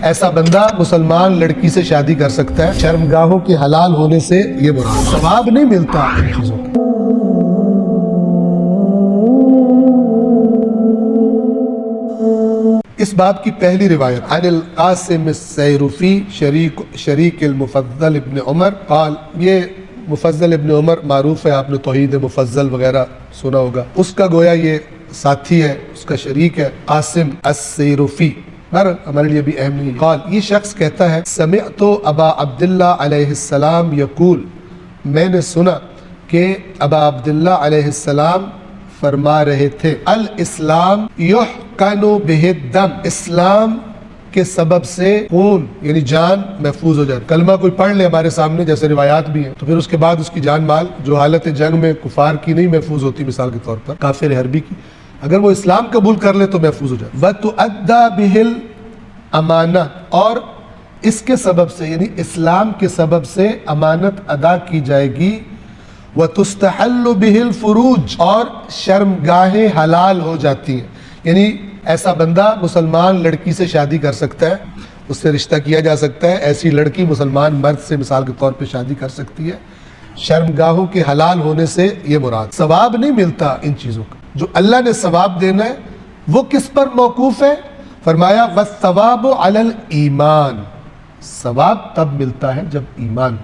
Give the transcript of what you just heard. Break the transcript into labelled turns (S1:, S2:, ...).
S1: ایسا بندہ مسلمان لڑکی سے شادی کر سکتا ہے، شرمگاہوں کے حلال ہونے سے یہ مراد، ثواب نہیں ملتا ان چیزوں کا۔ اس باب کی پہلی روایت عن القاسم السیرفی شریک المفضل ابن عمر قال، یہ مفضل ابن عمر معروف ہے، آپ نے توحید مفضل وغیرہ سنا ہوگا، اس کا گویا یہ ساتھی ہے، اس کا شریک ہے قاسم السیرفی، ہمارے لیے بھی اہم نہیں۔ قال، یہ شخص کہتا ہے سمعت ابا عبداللہ علیہ السلام یقول، میں نے سنا کہ ابا عبداللہ علیہ السلام فرما رہے تھے الاسلام یحقن بہ الدم، اسلام کے سبب سے خون یعنی جان محفوظ ہو جائے۔ کلمہ کوئی پڑھ لے ہمارے سامنے، جیسے روایات بھی ہیں، تو پھر اس کے بعد اس کی جان مال جو حالت جنگ میں کفار کی نہیں محفوظ ہوتی، مثال کے طور پر کافر حربی کی، اگر وہ اسلام قبول کر لے تو محفوظ ہو جائے۔ وَتُؤَدَّى بِهِ الْأَمَانَةُ، اور اس کے سبب سے یعنی اسلام کے سبب سے امانت ادا کی جائے گی۔ وَتُسْتَحَلُّ بِهِ الْفُرُوجُ، اور شرمگاہیں حلال ہو جاتی ہیں، یعنی ایسا بندہ مسلمان لڑکی سے شادی کر سکتا ہے، اس سے رشتہ کیا جا سکتا ہے، ایسی لڑکی مسلمان مرد سے مثال کے طور پہ شادی کر سکتی ہے، شرمگاہوں کے حلال ہونے سے یہ مراد۔ ثواب نہیں ملتا ان چیزوں کا، جو اللہ نے ثواب دینا ہے وہ کس پر موقوف ہے؟ فرمایا وَالثَّوَابُ عَلَى الْإِيمَانِ، ثواب تب ملتا ہے جب ایمان